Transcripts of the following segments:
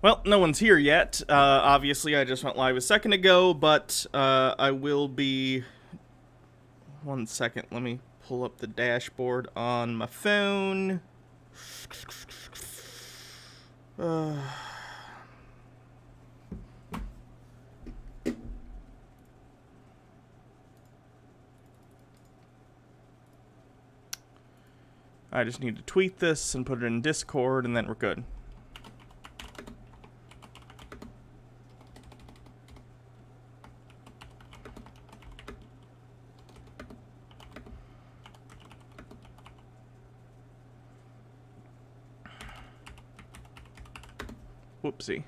Well, no one's here yet. Obviously, I just went live a second ago, but I will be... 1 second, let me pull up the dashboard on my phone. I just need to tweet this and put it in Discord, and then we're good. Whoopsie.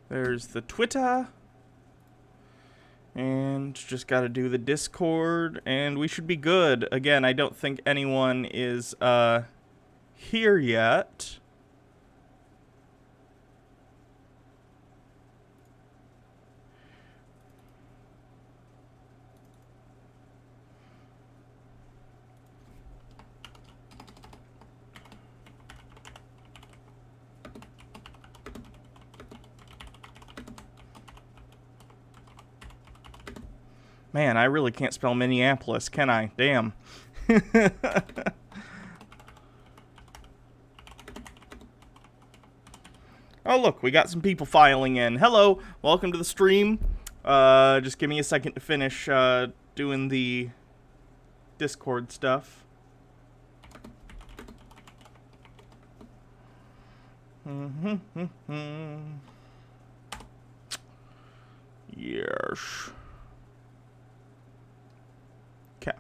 There's the Twitter. And just gotta do the Discord, and we should be good. Again, I don't think anyone is here yet. Man, I really can't spell Minneapolis, can I? Damn. Oh, look, we got some people filing in. Hello, welcome to the stream. Just give me a second to finish doing the Discord stuff. Yes. Okay.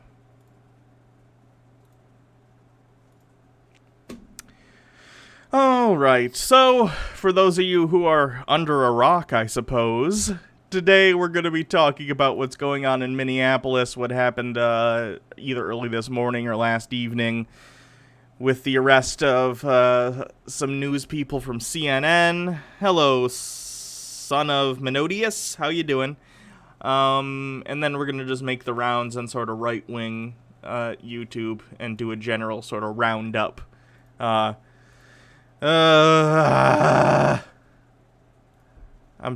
All right, so for those of you who are under a rock, I suppose, today we're going to be talking about what's going on in Minneapolis, what happened either early this morning or last evening with the arrest of some news people from CNN. Hello, son of Minneapolis, how you doing? And then we're going to just make the rounds on sort of right-wing YouTube and do a general sort of roundup. I'm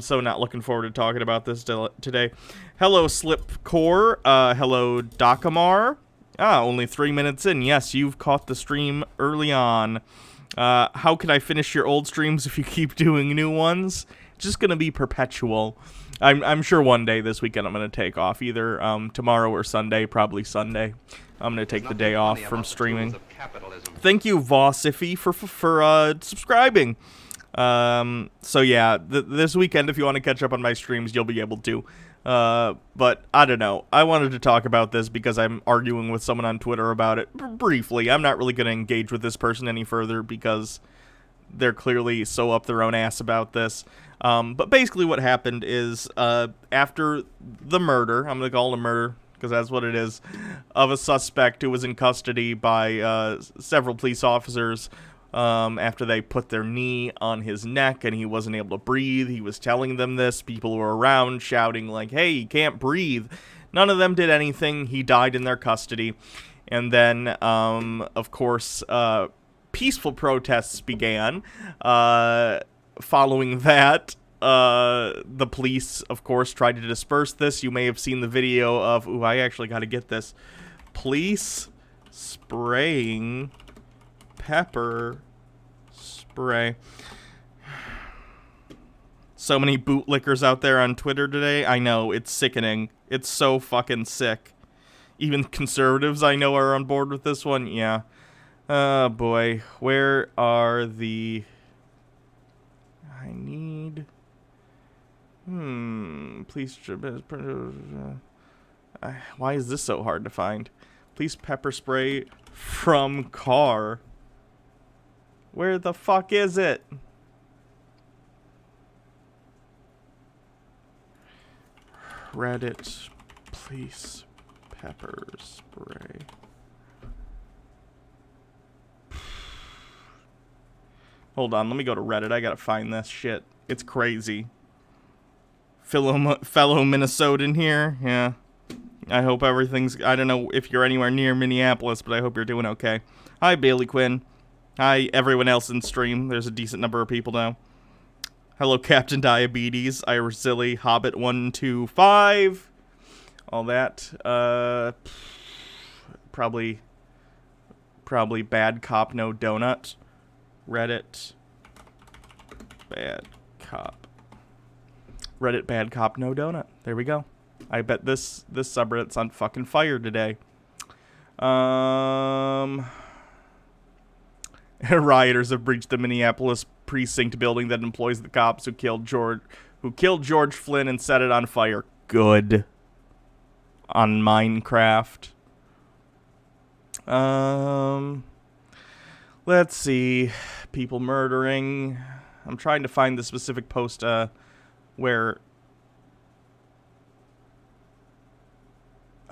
so not looking forward to talking about this today. Hello, Slipcore. Hello, Dakamar. Only 3 minutes in. Yes, you've caught the stream early on. How can I finish your old streams if you keep doing new ones? It's just going to be perpetual. I'm sure one day this weekend I'm going to take off, either tomorrow or Sunday, probably Sunday. I'm going to take the day off from streaming. Thank you, Vossiffy, for subscribing. So yeah, this weekend, if you want to catch up on my streams, you'll be able to. But I don't know. I wanted to talk about this because I'm arguing with someone on Twitter about it briefly. I'm not really going to engage with this person any further because they're clearly so up their own ass about this. But basically what happened is after the murder, I'm going to call it a murder because that's what it is, of a suspect who was in custody by several police officers after they put their knee on his neck and he wasn't able to breathe. He was telling them this. People were around shouting like, hey, he can't breathe. None of them did anything. He died in their custody. And then, of course, peaceful protests began. Following that, the police, of course, tried to disperse this. You may have seen the video of... Ooh, I actually got to get this. Police spraying pepper spray. So many bootlickers out there on Twitter today. I know, it's sickening. It's so fucking sick. Even conservatives I know are on board with this one. Yeah. Oh boy. Where are the... I need... Police... Why is this so hard to find? Police pepper spray from car. Where the fuck is it? Reddit, police pepper spray. Hold on, let me go to Reddit. I gotta find this shit. It's crazy. Fellow Minnesotan here. Yeah. I hope everything's... I don't know if you're anywhere near Minneapolis, but I hope you're doing okay. Hi, Bailey Quinn. Hi, everyone else in stream. There's a decent number of people now. Hello, Captain Diabetes, Irish Zilly, Hobbit 125. All that. Probably Bad Cop No Donut. Reddit. Bad Cop. Reddit Bad Cop No Donut. There we go. I bet this subreddit's on fucking fire today. Rioters have breached the Minneapolis precinct building that employs the cops who killed George Flynn and set it on fire. Good. On Minecraft. Let's see. People murdering. I'm trying to find the specific post where...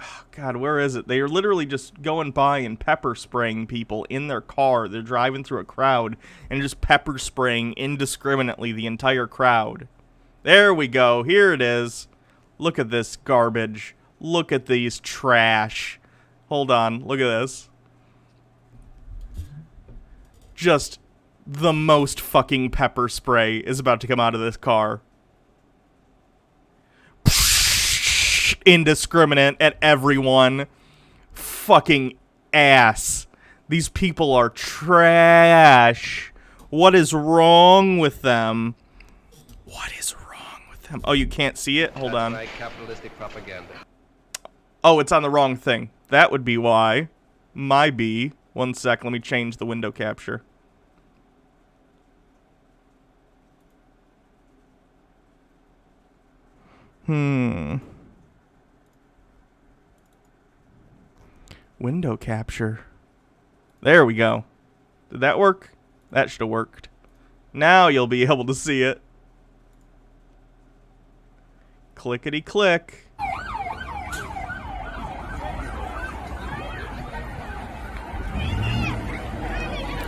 Oh, God, where is it? They are literally just going by and pepper spraying people in their car. They're driving through a crowd and just pepper spraying indiscriminately the entire crowd. There we go. Here it is. Look at this garbage. Look at these trash. Hold on. Look at this. Just the most fucking pepper spray is about to come out of this car. Indiscriminate at everyone. Fucking ass. These people are trash. What is wrong with them? What is wrong with them? Oh, you can't see it? Hold on. Right, capitalistic propaganda. Oh, it's on the wrong thing. That would be why. My B. One sec, let me change the window capture. Window capture. There we go. Did that work? That should have worked. Now you'll be able to see it. Clickety click.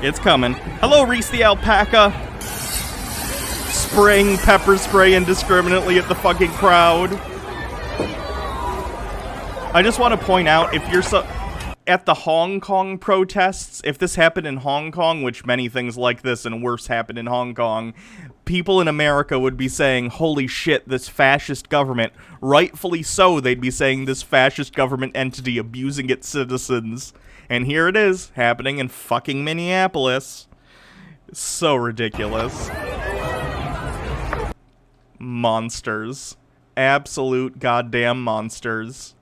It's coming. Hello, Reese the alpaca. Spraying pepper spray indiscriminately at the fucking crowd. I just want to point out, if you're at the Hong Kong protests, if this happened in Hong Kong, which many things like this and worse happened in Hong Kong, people in America would be saying, holy shit, this fascist government. Rightfully so, they'd be saying this fascist government entity abusing its citizens. And here it is, happening in fucking Minneapolis. So ridiculous. Monsters. Absolute goddamn monsters.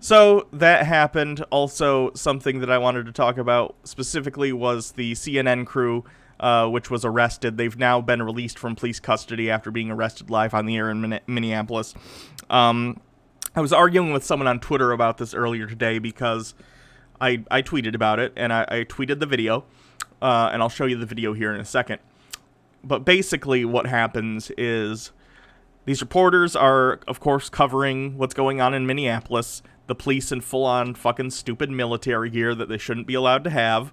So, that happened. Also, something that I wanted to talk about specifically was the CNN crew, which was arrested. They've now been released from police custody after being arrested live on the air in Minneapolis. I was arguing with someone on Twitter about this earlier today because I tweeted about it, and I tweeted the video, and I'll show you the video here in a second. But basically what happens is these reporters are, of course, covering what's going on in Minneapolis. The police in full-on fucking stupid military gear that they shouldn't be allowed to have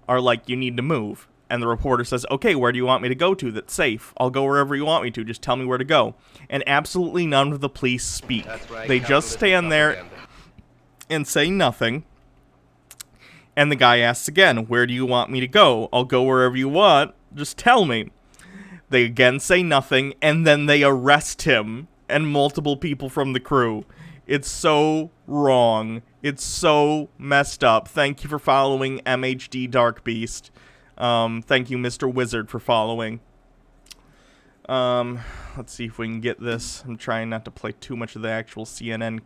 are like, you need to move. And the reporter says, okay, where do you want me to go to that's safe? I'll go wherever you want me to. Just tell me where to go. And absolutely none of the police speak. Right, they just stand there and say nothing. And the guy asks again, where do you want me to go? I'll go wherever you want. Just tell me. They again say nothing, and then they arrest him and multiple people from the crew. It's so wrong. It's so messed up. Thank you for following MHD Dark Beast. Thank you, Mr. Wizard, for following. Let's see if we can get this. I'm trying not to play too much of the actual CNN.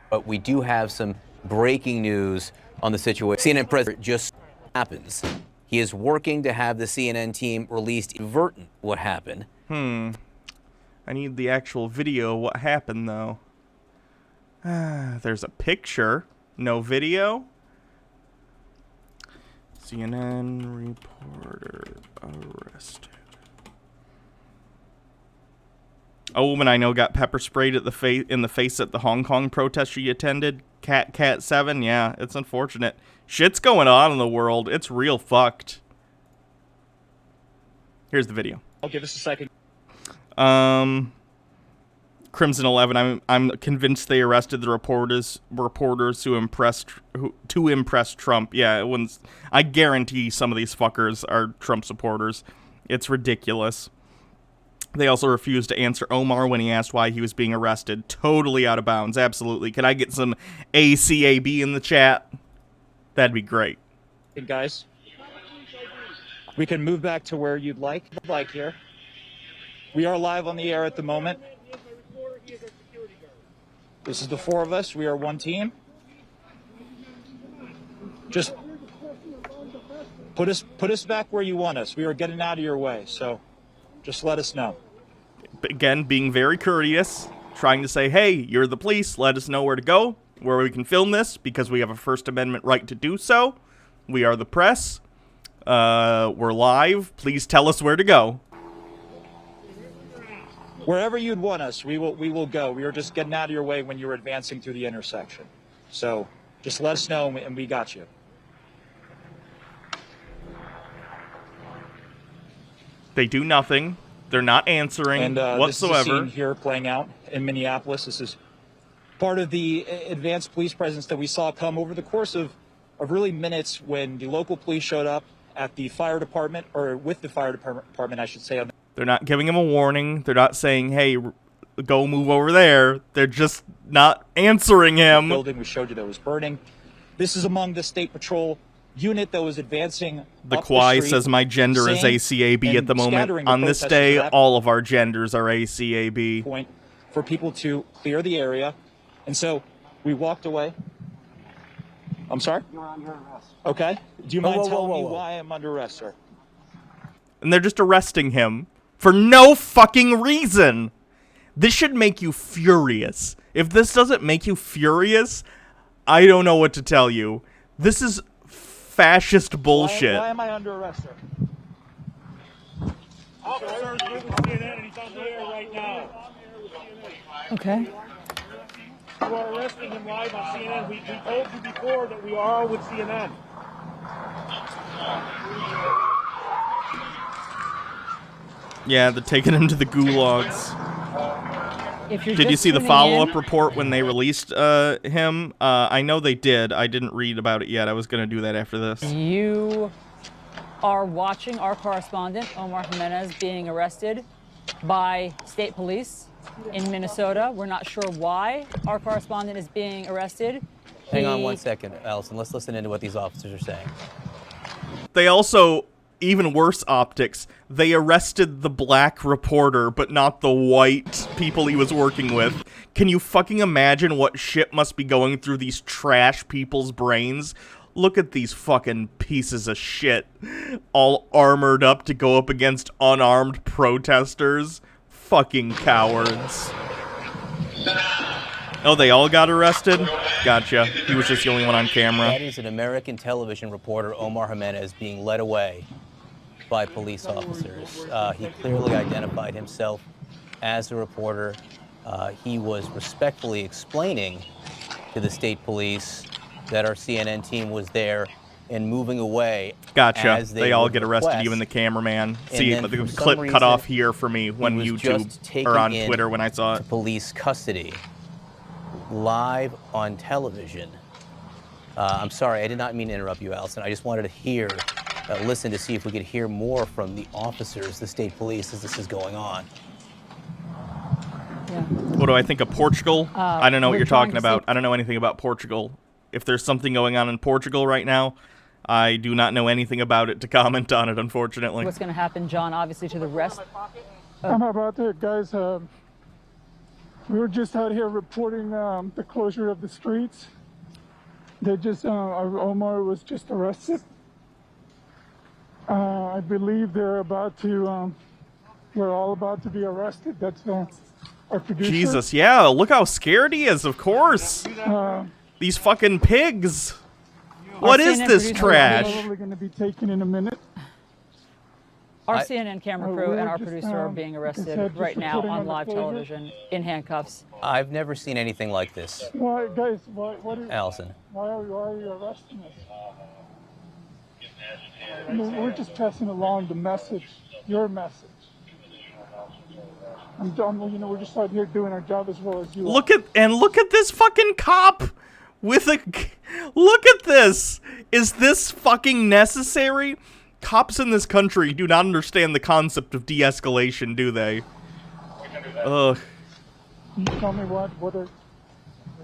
But we do have some breaking news on the situation. CNN president just happens. He is working to have the CNN team released inadvertent what happened. I need the actual video. What happened, though? There's a picture. No video? CNN reporter arrested. A woman I know got pepper sprayed at the in the face at the Hong Kong protest she attended. Cat 7, yeah, it's unfortunate. Shit's going on in the world. It's real fucked. Here's the video. I'll give us a second. Crimson 11. I'm convinced they arrested the reporters who impressed Trump. Yeah, it wouldn't. I guarantee some of these fuckers are Trump supporters. It's ridiculous. They also refused to answer Omar when he asked why he was being arrested. Totally out of bounds. Absolutely. Can I get some ACAB in the chat? That'd be great. Hey guys, we can move back to where you'd like here. We are live on the air at the moment. This is the 4 of us. We are one team. Just put us back where you want us. We are getting out of your way, so just let us know. Again, being very courteous, trying to say, hey, you're the police, let us know where to go, where we can film this, because we have a First Amendment right to do so. We are the press. We're live. Please tell us where to go. Wherever you'd want us, we will go. We are just getting out of your way when you're advancing through the intersection. So just let us know, and we got you. They do nothing. They're not answering whatsoever. This is a scene here playing out in Minneapolis. This is part of the advanced police presence that we saw come over the course of really minutes when the local police showed up at the fire department, or with the fire department, I should say. They're not giving him a warning. They're not saying, hey, go move over there. They're just not answering him. The building we showed you that was burning. This is among the State Patrol unit that was advancing. The Kwai says my gender is ACAB at the moment. On this day, all of our genders are ACAB. Point for people to clear the area. And so we walked away. I'm sorry? You're under arrest. Okay. Do you mind telling me why I'm under arrest, sir? And they're just arresting him for no fucking reason. This should make you furious. If this doesn't make you furious, I don't know what to tell you. This is fascist bullshit. Why am I under arrest, sir? Officer is with CNN and he's on the air right now. Okay. You are arresting him live on CNN. We told you before that we are with CNN. Yeah, they're taking him to the gulags. Did you see the follow-up report when they released him? I know they did. I didn't read about it yet. I was going to do that after this. You are watching our correspondent, Omar Jimenez, being arrested by state police in Minnesota. We're not sure why our correspondent is being arrested. Hang on 1 second, Allison. Let's listen into what these officers are saying. They also, even worse optics, they arrested the black reporter, but not the white people he was working with. Can you fucking imagine what shit must be going through these trash people's brains? Look at these fucking pieces of shit, all armored up to go up against unarmed protesters. Fucking cowards. Oh, they all got arrested? Gotcha. He was just the only one on camera. That is an American television reporter, Omar Jimenez, being led away by police officers. He clearly identified himself as a reporter. He was respectfully explaining to the state police that our CNN team was there and moving away. Gotcha. They all get arrested, even the cameraman. See, the clip cut off here for me when YouTube, or on Twitter when I saw it. Police custody, live on television. I'm sorry, I did not mean to interrupt you, Allison. I just wanted to listen to see if we could hear more from the officers, the state police, as this is going on. Yeah. What do I think of Portugal? I don't know what you're talking about. I don't know anything about Portugal. If there's something going on in Portugal right now, I do not know anything about it to comment on it, unfortunately. What's going to happen, John, obviously, to the rest? I'm about there, guys. We were just out here reporting the closure of the streets. They just, Omar was just arrested. I believe they're about to, we're all about to be arrested. That's our producer. Jesus, yeah, look how scared he is, of course. These fucking pigs. What is this trash? Probably going to be taken in a minute. Our CNN camera crew and our just, producer are being arrested right now reporting on the live closure. television in handcuffs. I've never seen anything like this, Why, guys? What are, Allison. why are you arresting us? I mean, we're just passing along the message, your message. I'm done. You know, we're just out here doing our job as well as you. Look at this fucking cop with a. Look at this. Is this fucking necessary? Cops in this country do not understand the concept of de-escalation, do they? Ugh. Can you tell me what are? Are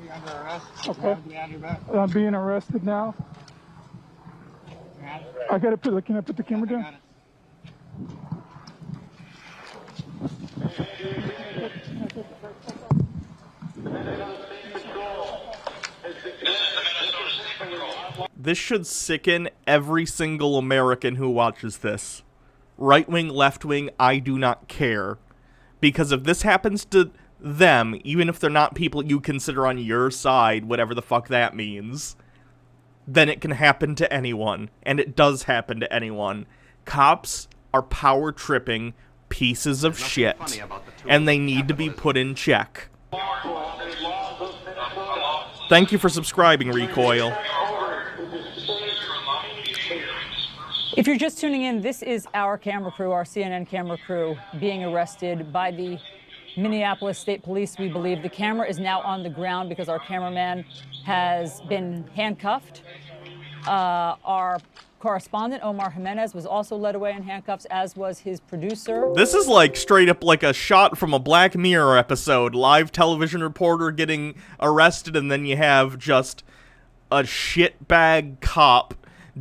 you under arrest? Okay. Behind your back. I'm being arrested now. I gotta put. Can I put the camera down? This should sicken every single American who watches this. Right wing, left wing, I do not care. Because if this happens to them, even if they're not people you consider on your side, whatever the fuck that means, then it can happen to anyone. And it does happen to anyone. Cops are power tripping pieces of shit. And they need to be put in check. Thank you for subscribing, Recoil. If you're just tuning in, this is our camera crew, our CNN camera crew, being arrested by the Minneapolis State Police. We believe the camera is now on the ground because our cameraman has been handcuffed. Our correspondent, Omar Jimenez, was also led away in handcuffs, as was his producer. This is like straight up like a shot from a Black Mirror episode. Live television reporter getting arrested, and then you have just a shitbag cop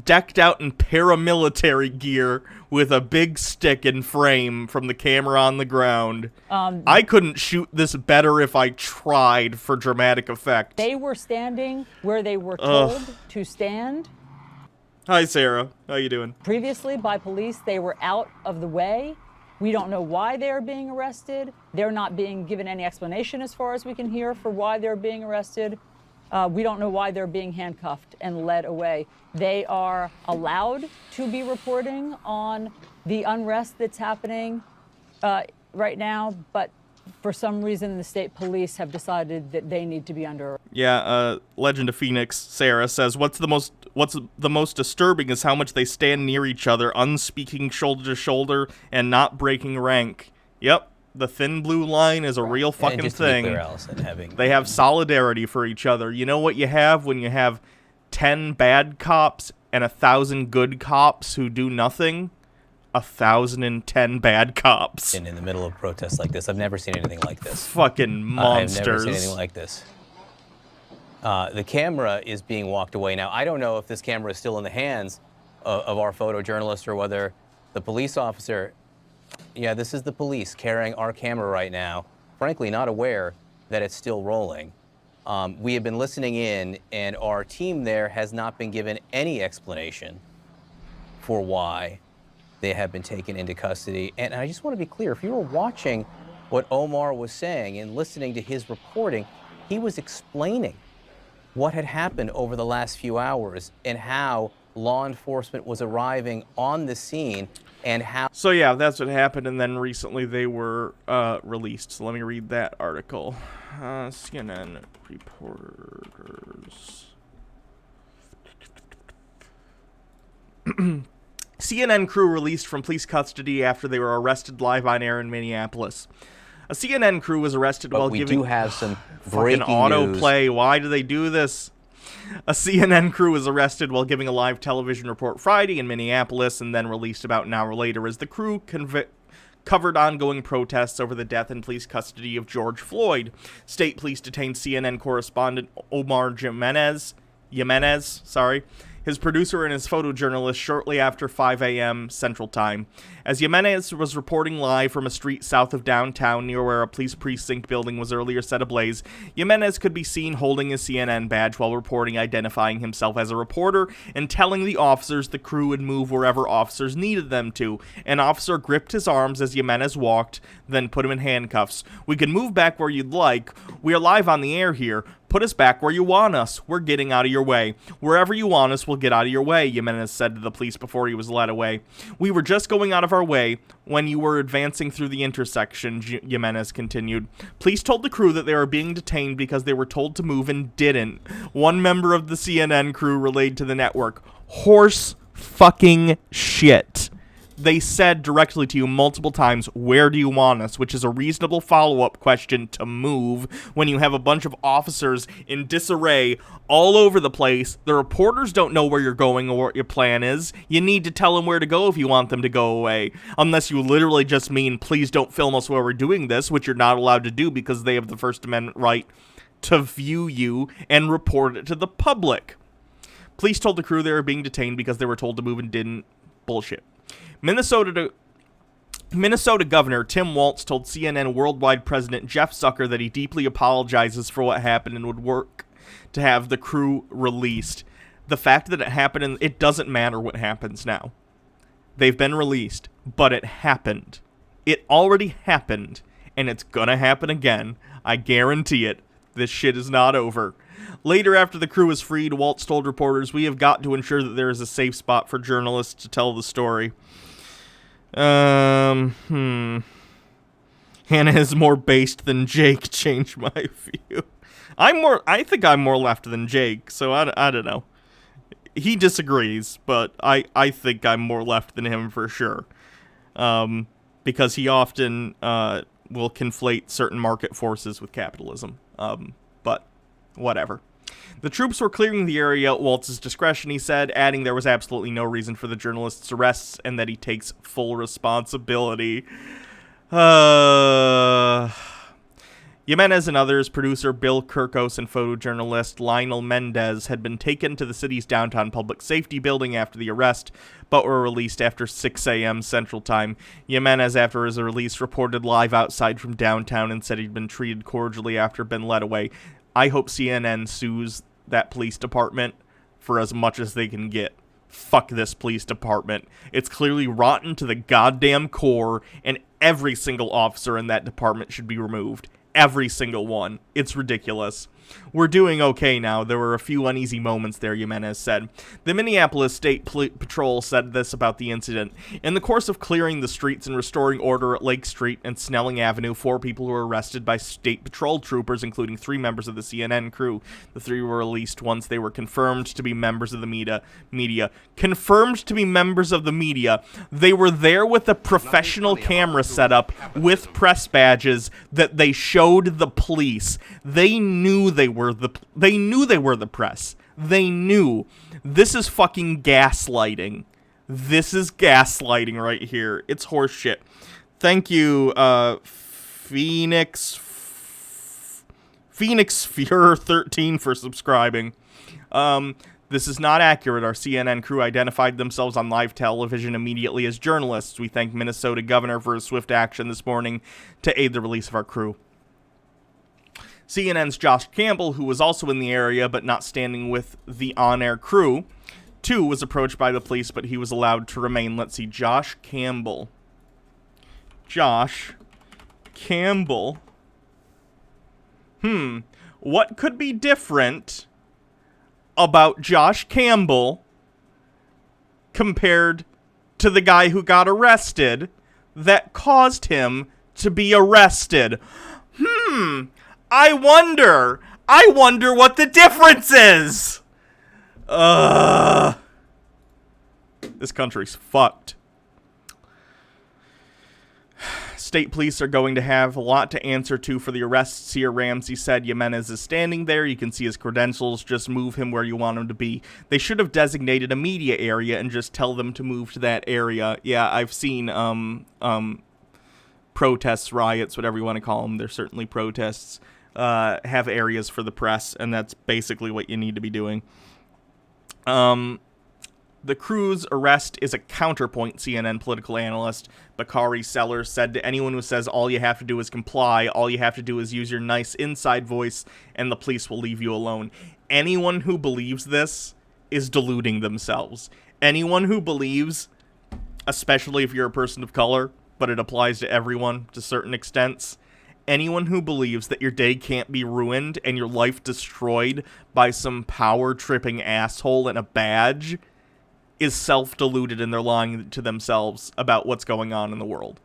decked out in paramilitary gear with a big stick in frame from the camera on the ground. I couldn't shoot this better if I tried for dramatic effect. They were standing where they were told to stand. Hi, Sarah. How you doing? Previously, by police, they were out of the way. We don't know why they're being arrested. They're not being given any explanation, as far as we can hear, for why they're being arrested. We don't know why they're being handcuffed and led away. They are allowed to be reporting on the unrest that's happening right now, but for some reason the state police have decided that they need to be under arrest. Yeah, Legend of Phoenix, Sarah says, what's the most disturbing is how much they stand near each other, unspeaking shoulder to shoulder and not breaking rank. Yep. The thin blue line is a real fucking just thing. To be clear, Allison, They have solidarity for each other. You know what you have when you have 10 bad cops and 1,000 good cops who do nothing? 1,010 bad cops. in the middle of protests like this. I've never seen anything like this. Fucking monsters. I've never seen anything like this. The camera is being walked away now. I don't know if this camera is still in the hands of our photojournalist or whether the police officer. Yeah, this is the police carrying our camera right now. Frankly, not aware that it's still rolling. We have been listening in, and our team there has not been given any explanation for why they have been taken into custody. And I just want to be clear, if you were watching what Omar was saying and listening to his reporting, he was explaining what had happened over the last few hours and how law enforcement was arriving on the scene and how... So yeah, that's what happened, and then recently they were released. So let me read that article. CNN reporters. CNN crew released from police custody after they were arrested live on air in Minneapolis. A CNN crew was arrested while we giving... do have some fucking breaking autoplay. news. Why do they do this? A CNN crew was arrested while giving a live television report Friday in Minneapolis and then released about an hour later as the crew covered ongoing protests over the death in police custody of George Floyd. State police detained CNN correspondent Omar Jimenez, his producer and his photojournalist shortly after 5 a.m. Central Time. As Jimenez was reporting live from a street south of downtown near where a police precinct building was earlier set ablaze, Jimenez could be seen holding his CNN badge while reporting, identifying himself as a reporter and telling the officers the crew would move wherever officers needed them to. An officer gripped his arms as Jimenez walked, then put him in handcuffs. "We can move back where you'd like. We are live on the air here. Put us back where you want us. We're getting out of your way. Wherever you want us, we'll get out of your way, Jimenez said to the police before he was led away. We were just going out of our way when you were advancing through the intersection, Jimenez continued. Police told the crew that they were being detained because they were told to move and didn't. One member of the CNN crew relayed to the network. Horse fucking shit. They said directly to you multiple times, where do you want us? Which is a reasonable follow-up question to move when you have a bunch of officers in disarray all over the place. The reporters don't know where you're going or what your plan is. You need to tell them where to go if you want them to go away. Unless you literally just mean, please don't film us while we're doing this, which you're not allowed to do because they have the First Amendment right to view you and report it to the public. Police told the crew they were being detained because they were told to move and didn't. Bullshit. Minnesota Governor Tim Walz told CNN Worldwide President Jeff Zucker that he deeply apologizes for what happened and would work to have the crew released. The fact that it happened, it doesn't matter what happens now. They've been released, but it happened. It already happened, and it's gonna happen again. I guarantee it. This shit is not over. Later, after the crew was freed, Walz told reporters, we have got to ensure that there is a safe spot for journalists to tell the story. Hannah is more based than Jake. Changed my view. I think I'm more left than Jake, so I don't know. He disagrees, but I think I'm more left than him for sure. Because he often will conflate certain market forces with capitalism. But whatever. The troops were clearing the area at Walz's discretion, he said, adding there was absolutely no reason for the journalists' arrests and that he takes full responsibility. Jimenez and others, producer Bill Kirkos and photojournalist Lionel Mendez, had been taken to the city's downtown public safety building after the arrest, but were released after 6 a.m. Central Time. Jimenez, after his release, reported live outside from downtown and said he'd been treated cordially after being led away. I hope CNN sues that police department for as much as they can get. Fuck this police department. It's clearly rotten to the goddamn core, and every single officer in that department should be removed. Every single one. It's ridiculous. We're doing okay now. There were a few uneasy moments there, Jimenez said. The Minneapolis State Patrol said this about the incident. In the course of clearing the streets and restoring order at Lake Street and Snelling Avenue, 4 people were arrested by State Patrol troopers, including 3 members of the CNN crew. The 3 were released once they were confirmed to be members of the media. Confirmed to be members of the media. They were there with a professional camera setup with press badges that they showed the police. They knew they were the press. They knew. This is fucking gaslighting. This is gaslighting right here. It's horseshit. Thank you, Phoenix Fuhrer 13 for subscribing. This is not accurate. Our CNN crew identified themselves on live television immediately as journalists. We thank Minnesota Governor for his swift action this morning to aid the release of our crew. CNN's Josh Campbell, who was also in the area but not standing with the on-air crew, too, was approached by the police, but he was allowed to remain. Let's see, Josh Campbell. What could be different about Josh Campbell compared to the guy who got arrested that caused him to be arrested? I wonder what the difference is. This country's fucked. State police are going to have a lot to answer to for the arrests here, Ramsey said. Jimenez is standing there. You can see his credentials. Just move him where you want him to be. They should have designated a media area and just tell them to move to that area. Yeah, I've seen protests, riots, whatever you want to call them. They're certainly protests. Have areas for the press, and that's basically what you need to be doing. The crew's arrest is a counterpoint, CNN political analyst Bakari Sellers said to anyone who says all you have to do is comply, all you have to do is use your nice inside voice, and the police will leave you alone. Anyone who believes this is deluding themselves. Anyone who believes, especially if you're a person of color, but it applies to everyone to certain extents, anyone who believes that your day can't be ruined and your life destroyed by some power-tripping asshole in a badge is self-deluded, and they're lying to themselves about what's going on in the world.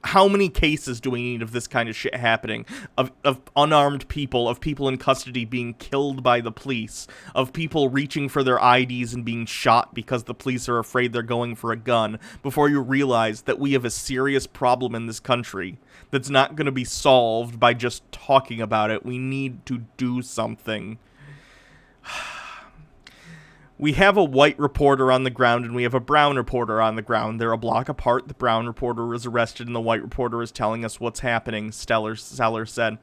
How many cases do we need of this kind of shit happening? Of unarmed people, of people in custody being killed by the police, of people reaching for their IDs and being shot because the police are afraid they're going for a gun, before you realize that we have a serious problem in this country that's not going to be solved by just talking about it. We need to do something. We have a white reporter on the ground and we have a brown reporter on the ground. They're a block apart. The brown reporter was arrested and the white reporter is telling us what's happening, Seller said.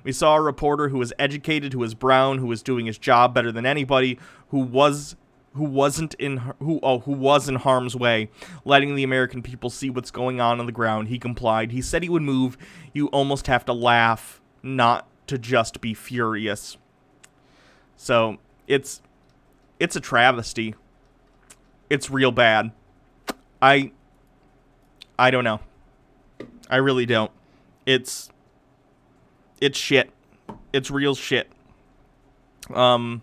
We saw a reporter who was educated, who was brown, who was doing his job better than anybody, who was in harm's way, letting the American people see what's going on the ground. He complied. He said he would move. You almost have to laugh, not to just be furious. So, it's a travesty. It's real bad. I don't know. I really don't. It's shit. It's real shit. My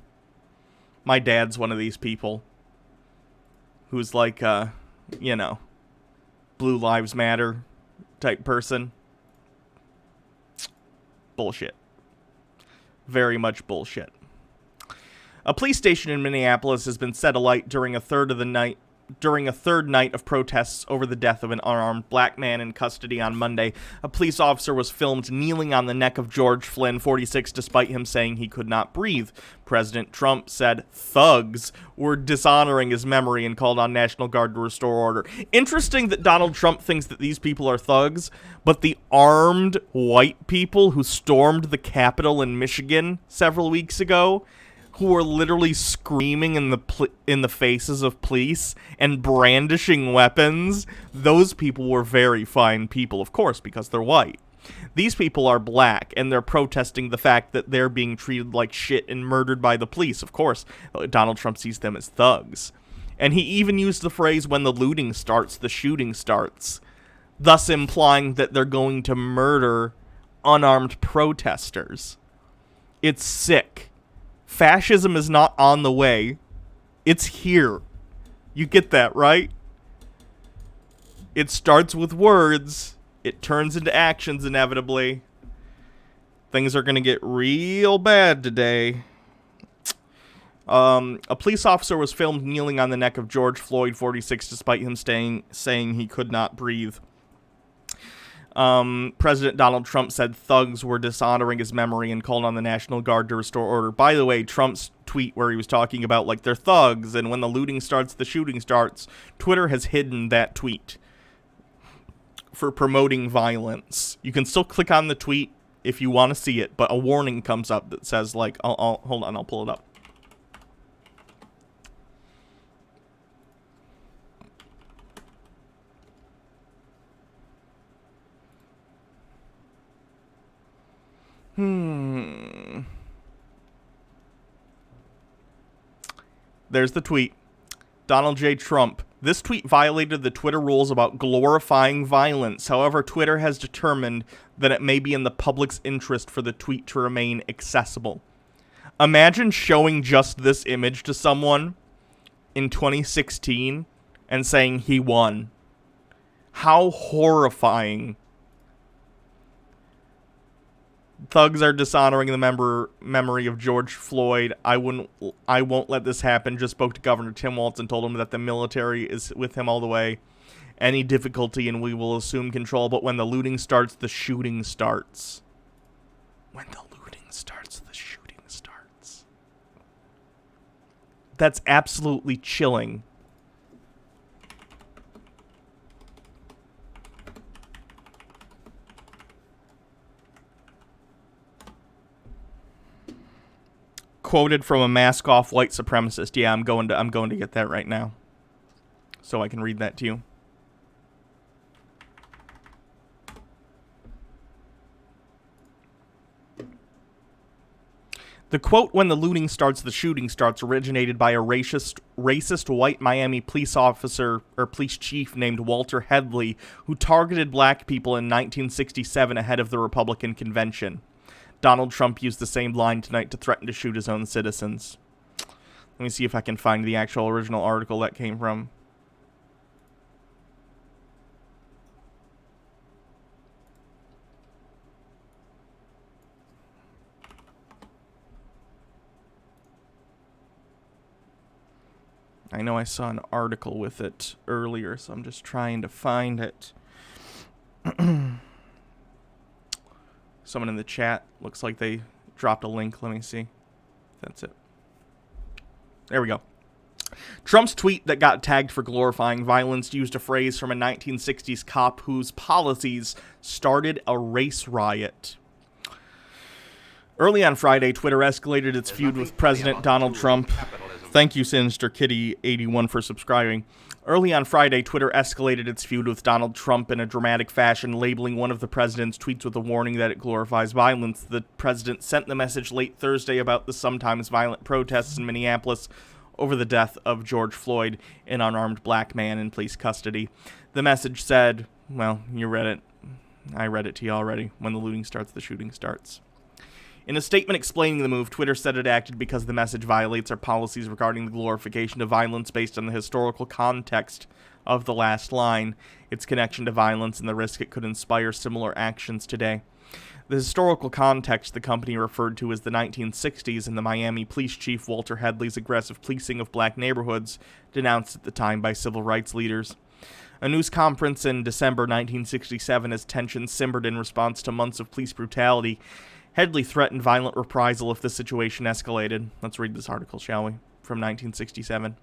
dad's one of these people who's like, Blue Lives Matter type person. Bullshit. Very much bullshit. A police station in Minneapolis has been set alight during a third night of protests over the death of an unarmed black man in custody on Monday. A police officer was filmed kneeling on the neck of George Flynn, 46, despite him saying he could not breathe. President Trump said thugs were dishonoring his memory and called on National Guard to restore order. Interesting that Donald Trump thinks that these people are thugs, but the armed white people who stormed the Capitol in Michigan several weeks ago, who were literally screaming in the faces of police and brandishing weapons, those people were very fine people, of course, because they're white. These people are black, and they're protesting the fact that they're being treated like shit and murdered by the police. Of course, Donald Trump sees them as thugs. And he even used the phrase, when the looting starts, the shooting starts, thus implying that they're going to murder unarmed protesters. It's sick. Fascism is not on the way. It's here. You get that, right? It starts with words. It turns into actions inevitably. Things are going to get real bad today. A police officer was filmed kneeling on the neck of George Floyd, 46, despite him saying he could not breathe. President Donald Trump said thugs were dishonoring his memory and called on the National Guard to restore order. By the way, Trump's tweet where he was talking about, like, they're thugs, and when the looting starts, the shooting starts, Twitter has hidden that tweet for promoting violence. You can still click on the tweet if you want to see it, but a warning comes up that says, like, hold on, I'll pull it up. There's the tweet. Donald J. Trump. This tweet violated the Twitter rules about glorifying violence. However, Twitter has determined that it may be in the public's interest for the tweet to remain accessible. Imagine showing just this image to someone in 2016 and saying he won. How horrifying. Thugs are dishonoring the memory of George Floyd. I won't let this happen. Just spoke to Governor Tim Walz and told him that the military is with him all the way. Any difficulty and we will assume control. But when the looting starts, the shooting starts. When the looting starts, the shooting starts. That's absolutely chilling. Quoted from a mask-off white supremacist. Yeah, I'm going to get that right now, so I can read that to you. The quote, "When the looting starts, the shooting starts," originated by a racist white Miami police officer or police chief named Walter Headley, who targeted black people in 1967 ahead of the Republican convention. Donald Trump used the same line tonight to threaten to shoot his own citizens. Let me see if I can find the actual original article that came from. I know I saw an article with it earlier, so I'm just trying to find it. Someone in the chat looks like they dropped a link. Let me see. That's it. There we go. Trump's tweet that got tagged for glorifying violence used a phrase from a 1960s cop whose policies started a race riot. Early on Friday, Twitter escalated its feud with President Donald Trump. Thank you, Sinister Kitty 81, for subscribing. Early on Friday, Twitter escalated its feud with Donald Trump in a dramatic fashion, labeling one of the president's tweets with a warning that it glorifies violence. The president sent the message late Thursday about the sometimes violent protests in Minneapolis over the death of George Floyd, an unarmed black man in police custody. The message said, well, you read it. I read it to you already. When the looting starts, the shooting starts. In a statement explaining the move, Twitter said it acted because the message violates our policies regarding the glorification of violence based on the historical context of the last line, its connection to violence, and the risk it could inspire similar actions today. The historical context the company referred to as the 1960s and the Miami police chief Walter Headley's aggressive policing of black neighborhoods, denounced at the time by civil rights leaders. A news conference in December 1967 as tensions simmered in response to months of police brutality, Headley threatened violent reprisal if the situation escalated. Let's read this article, shall we? From 1967.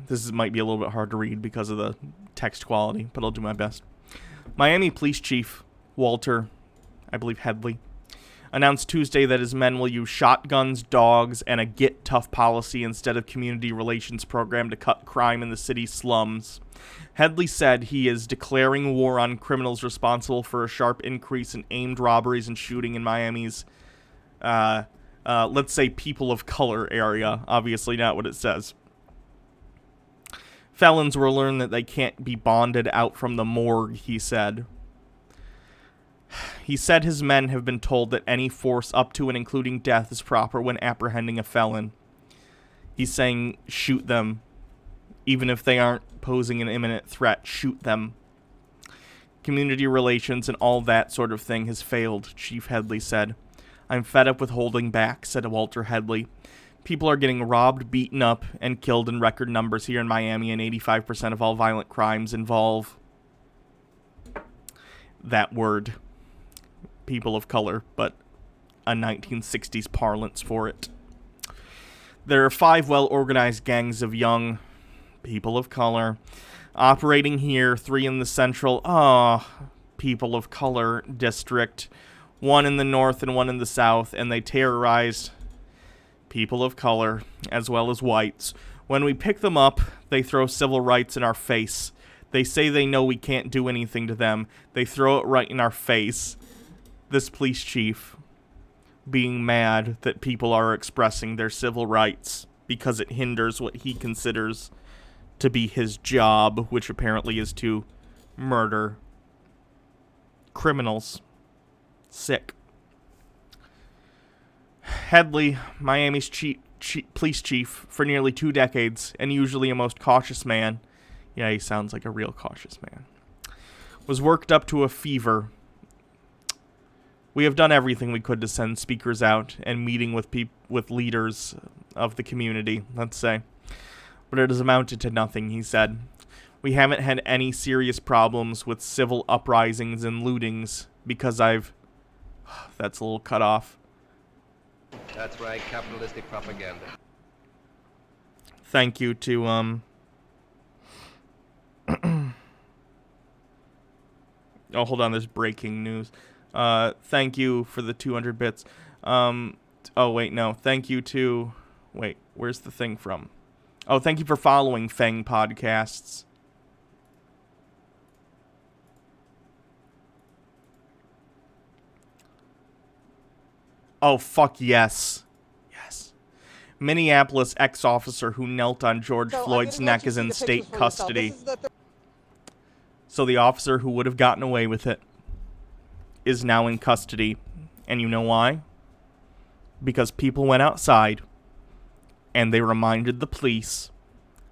This might be a little bit hard to read because of the text quality, but I'll do my best. Miami Police Chief Walter, I believe Headley, announced Tuesday that his men will use shotguns, dogs, and a Get Tough policy instead of community relations program to cut crime in the city's slums. Headley said he is declaring war on criminals responsible for a sharp increase in aimed robberies and shooting in Miami's, let's say, people of color area. Obviously not what it says. Felons will learn that they can't be bonded out from the morgue, he said. He said his men have been told that any force up to and including death is proper when apprehending a felon. He's saying shoot them. Even if they aren't posing an imminent threat, shoot them. Community relations and all that sort of thing has failed, Chief Headley said. I'm fed up with holding back, said Walter Headley. People are getting robbed, beaten up, and killed in record numbers here in Miami, and 85% of all violent crimes involve that word. People of color, but a 1960s parlance for it. There are 5 well-organized gangs of young people of color operating here, 3 in the central, people of color district, 1 in the north and 1 in the south, and they terrorize people of color as well as whites. When we pick them up, they throw civil rights in our face. They say they know we can't do anything to them. They throw it right in our face. This police chief being mad that people are expressing their civil rights because it hinders what he considers to be his job, which apparently is to murder criminals. Sick. Headley, Miami's police chief for nearly 2 decades, and usually a most cautious man, yeah, he sounds like a real cautious man, was worked up to a fever. We have done everything we could to send speakers out and meeting with leaders of the community, let's say. But it has amounted to nothing, he said. We haven't had any serious problems with civil uprisings and lootings because that's a little cut off. That's right, capitalistic propaganda. Thank you to, oh, hold on, there's breaking news. Thank you for the 200 bits. Oh, wait, no. Thank you to, wait, where's the thing from? Oh, thank you for following Fang Podcasts. Oh, fuck yes. Yes. Minneapolis ex-officer who knelt on George Floyd's neck is in state custody. So the officer who would have gotten away with it is now in custody. And you know why? Because people went outside and they reminded the police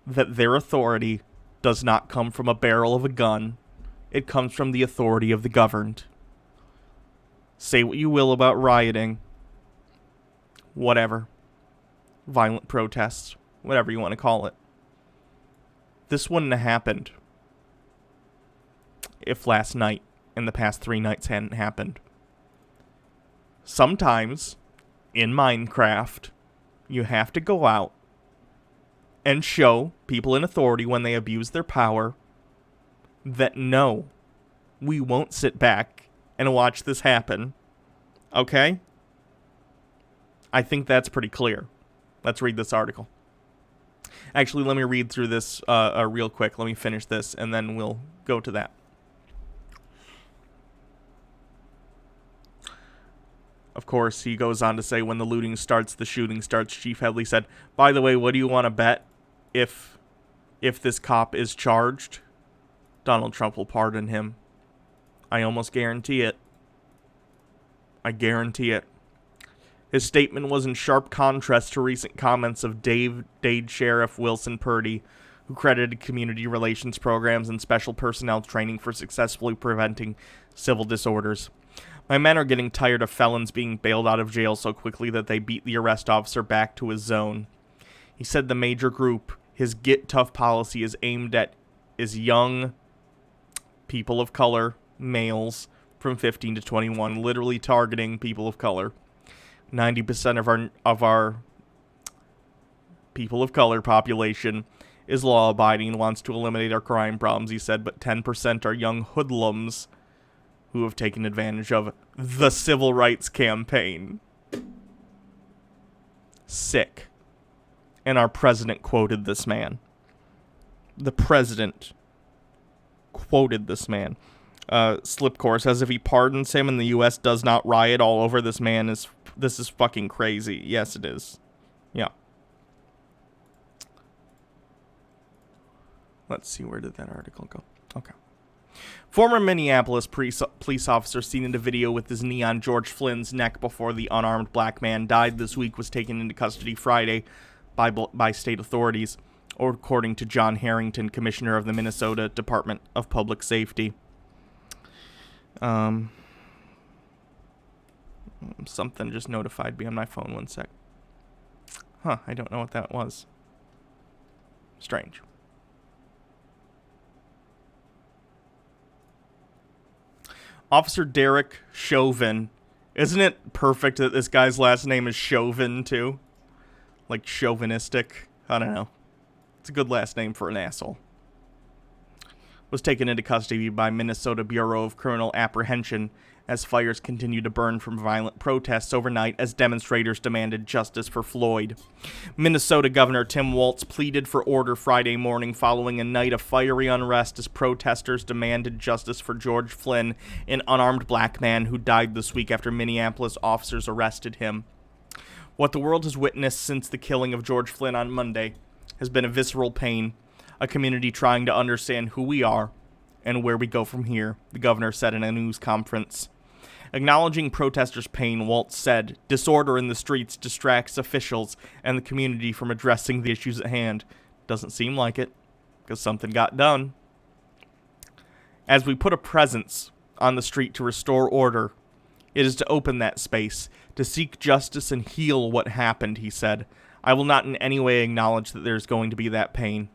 that their authority does not come from a barrel of a gun. It comes from the authority of the governed. Say what you will about rioting. Whatever. Violent protests. Whatever you want to call it. This wouldn't have happened if last night and the past 3 nights hadn't happened. Sometimes, in Minecraft, you have to go out and show people in authority when they abuse their power that no, we won't sit back and watch this happen. Okay? I think that's pretty clear. Let's read this article. Actually, let me read through this real quick. Let me finish this, and then we'll go to that. Of course, he goes on to say, when the looting starts, the shooting starts. Chief Headley said, by the way, what do you want to bet if this cop is charged? Donald Trump will pardon him. I almost guarantee it. I guarantee it. His statement was in sharp contrast to recent comments of Dade Sheriff Wilson Purdy, who credited community relations programs and special personnel training for successfully preventing civil disorders. My men are getting tired of felons being bailed out of jail so quickly that they beat the arrest officer back to his zone. He said the major group his Get Tough policy is aimed at is young people of color, males from 15 to 21, literally targeting people of color. 90% of our people of color population is law-abiding and wants to eliminate our crime problems, he said, but 10% are young hoodlums who have taken advantage of the civil rights campaign. Sick. And our president quoted this man. The president quoted this man. Slipcore says if he pardons him and the U.S. does not riot all over this man, this is fucking crazy. Yes, it is. Yeah. Let's see, where did that article go? Okay. Former Minneapolis police officer seen in a video with his knee on George Flynn's neck before the unarmed black man died this week was taken into custody Friday by state authorities, or according to John Harrington, commissioner of the Minnesota Department of Public Safety. Something just notified me on my phone. One sec. Huh, I don't know what that was. Strange. Officer Derek Chauvin. Isn't it perfect that this guy's last name is Chauvin, too? Like, chauvinistic? I don't know. It's a good last name for an asshole. Was taken into custody by Minnesota Bureau of Criminal Apprehension as fires continued to burn from violent protests overnight as demonstrators demanded justice for Floyd. Minnesota Governor Tim Walz pleaded for order Friday morning following a night of fiery unrest as protesters demanded justice for George Flynn, an unarmed black man who died this week after Minneapolis officers arrested him. What the world has witnessed since the killing of George Flynn on Monday has been a visceral pain, a community trying to understand who we are and where we go from here, the governor said in a news conference. Acknowledging protesters' pain, Walz said, disorder in the streets distracts officials and the community from addressing the issues at hand. Doesn't seem like it, because something got done. As we put a presence on the street to restore order, it is to open that space, to seek justice and heal what happened, he said. I will not in any way acknowledge that there's going to be that pain.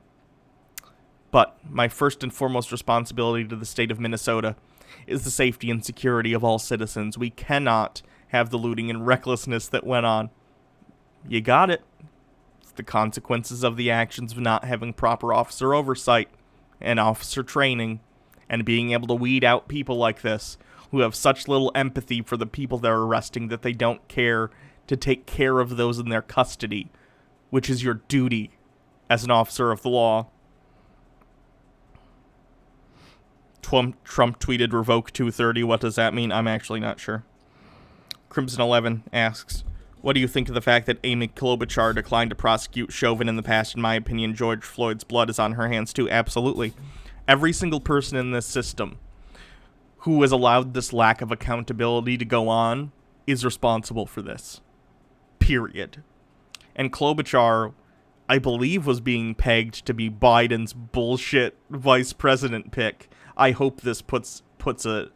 But my first and foremost responsibility to the state of Minnesota is the safety and security of all citizens. We cannot have the looting and recklessness that went on. You got it. It's the consequences of the actions of not having proper officer oversight and officer training and being able to weed out people like this who have such little empathy for the people they're arresting that they don't care to take care of those in their custody, which is your duty as an officer of the law. Trump tweeted revoke 230. What does that mean? I'm actually not sure. Crimson 11 asks, what do you think of the fact that Amy Klobuchar declined to prosecute Chauvin in the past? In my opinion, George Floyd's blood is on her hands too. Absolutely. Every single person in this system who has allowed this lack of accountability to go on is responsible for this. Period. And Klobuchar, I believe, was being pegged to be Biden's bullshit vice president pick. I hope this puts a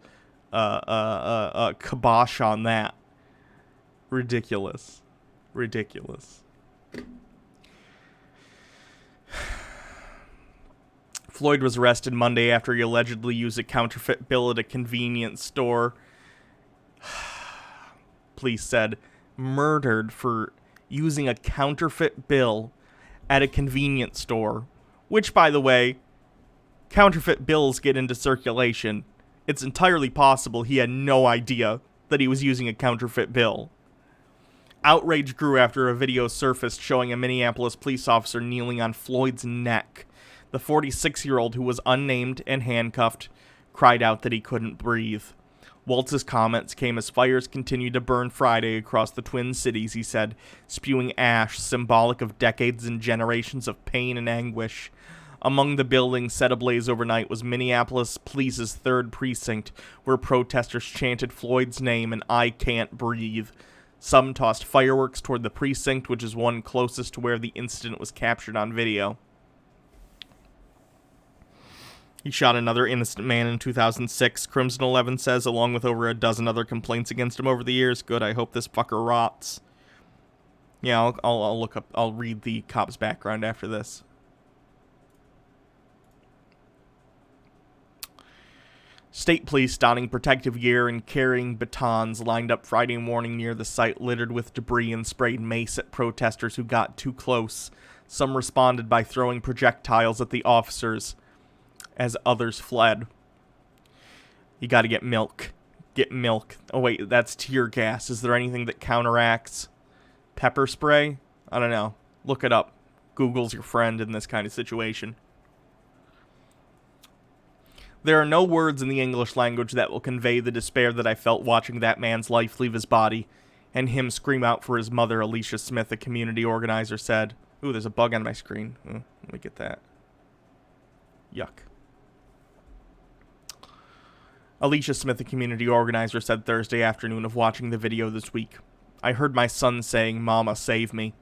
kibosh on that. Ridiculous. Ridiculous. Floyd was arrested Monday after he allegedly used a counterfeit bill at a convenience store. Police said murdered for using a counterfeit bill at a convenience store. Which, by the way, counterfeit bills get into circulation. It's entirely possible he had no idea that he was using a counterfeit bill. Outrage grew after a video surfaced showing a Minneapolis police officer kneeling on Floyd's neck. The 46-year-old, who was unnamed and handcuffed, cried out that he couldn't breathe. Waltz's comments came as fires continued to burn Friday across the Twin Cities, he said, spewing ash symbolic of decades and generations of pain and anguish. Among the buildings set ablaze overnight was Minneapolis Police's 3rd Precinct, where protesters chanted Floyd's name and "I can't breathe." Some tossed fireworks toward the precinct, which is one closest to where the incident was captured on video. He shot another innocent man in 2006, Crimson 11 says, along with over a dozen other complaints against him over the years. Good, I hope this fucker rots. Yeah, I'll read the cop's background after this. State police donning protective gear and carrying batons lined up Friday morning near the site, littered with debris, and sprayed mace at protesters who got too close. Some responded by throwing projectiles at the officers as others fled. You gotta get milk. Get milk. Oh wait, that's tear gas. Is there anything that counteracts pepper spray? I don't know. Look it up. Google's your friend in this kind of situation. There are no words in the English language that will convey the despair that I felt watching that man's life leave his body, and him scream out for his mother, Alicia Smith, a community organizer, said. Ooh, there's a bug on my screen. Let me get that. Yuck. Alicia Smith, a community organizer, said Thursday afternoon of watching the video this week. I heard my son saying, "Mama, save me."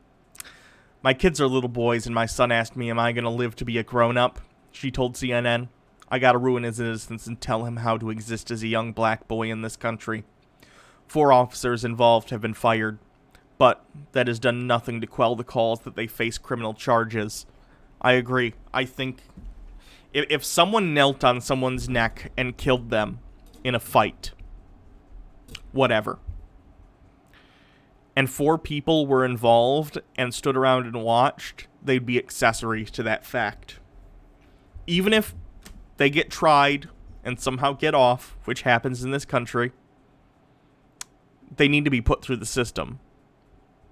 My kids are little boys, and my son asked me, am I going to live to be a grown-up? She told CNN. I gotta ruin his innocence and tell him how to exist as a young black boy in this country. 4 officers involved have been fired, but that has done nothing to quell the calls that they face criminal charges. I agree. I think if someone knelt on someone's neck and killed them in a fight, whatever, and 4 people were involved and stood around and watched, they'd be accessory to that fact. Even if they get tried and somehow get off, which happens in this country, they need to be put through the system.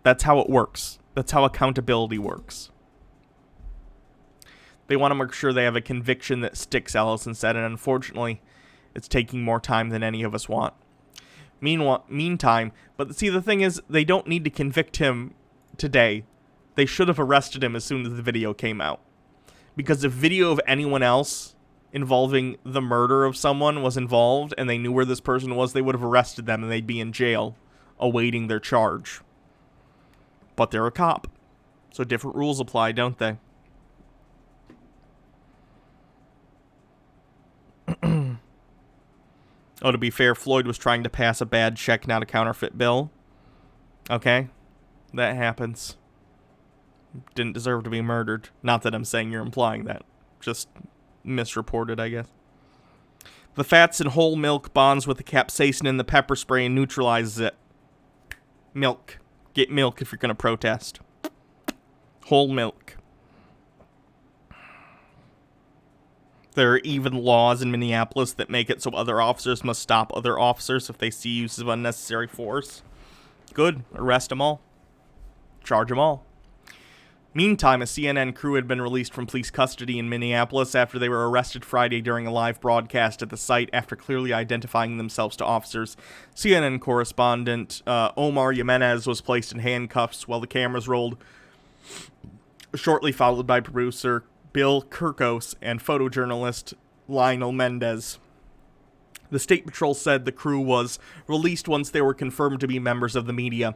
That's how it works. That's how accountability works. They want to make sure they have a conviction that sticks, Allison said, and unfortunately, it's taking more time than any of us want. Meantime, but see, the thing is, they don't need to convict him today. They should have arrested him as soon as the video came out. Because if video of anyone else involving the murder of someone was involved and they knew where this person was, they would have arrested them and they'd be in jail awaiting their charge. But they're a cop, so different rules apply, don't they? Oh, to be fair, Floyd was trying to pass a bad check, not a counterfeit bill. Okay, that happens. Didn't deserve to be murdered. Not that I'm saying you're implying that. Just misreported, I guess. The fats in whole milk bonds with the capsaicin in the pepper spray and neutralizes it. Milk. Get milk if you're going to protest. Whole milk. There are even laws in Minneapolis that make it so other officers must stop other officers if they see use of unnecessary force. Good. Arrest them all. Charge them all. Meantime, a CNN crew had been released from police custody in Minneapolis after they were arrested Friday during a live broadcast at the site after clearly identifying themselves to officers. CNN correspondent Omar Jimenez was placed in handcuffs while the cameras rolled, shortly followed by producer Bill Kirkos and photojournalist Lionel Mendez. The State Patrol said the crew was released once they were confirmed to be members of the media.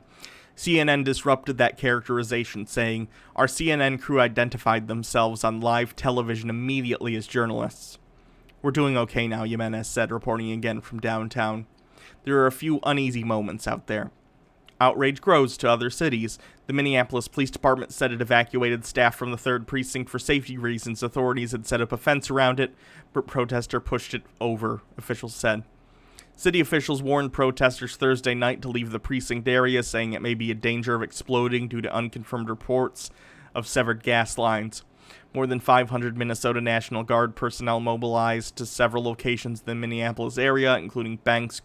CNN disrupted that characterization, saying, "Our CNN crew identified themselves on live television immediately as journalists." "We're doing okay now," Jimenez said, reporting again from downtown. "There are a few uneasy moments out there." Outrage grows to other cities. The Minneapolis Police Department said it evacuated staff from the 3rd Precinct for safety reasons. Authorities had set up a fence around it, but protester pushed it over, officials said. City officials warned protesters Thursday night to leave the precinct area, saying it may be in danger of exploding due to unconfirmed reports of severed gas lines. More than 500 Minnesota National Guard personnel mobilized to several locations in the Minneapolis area, including banks,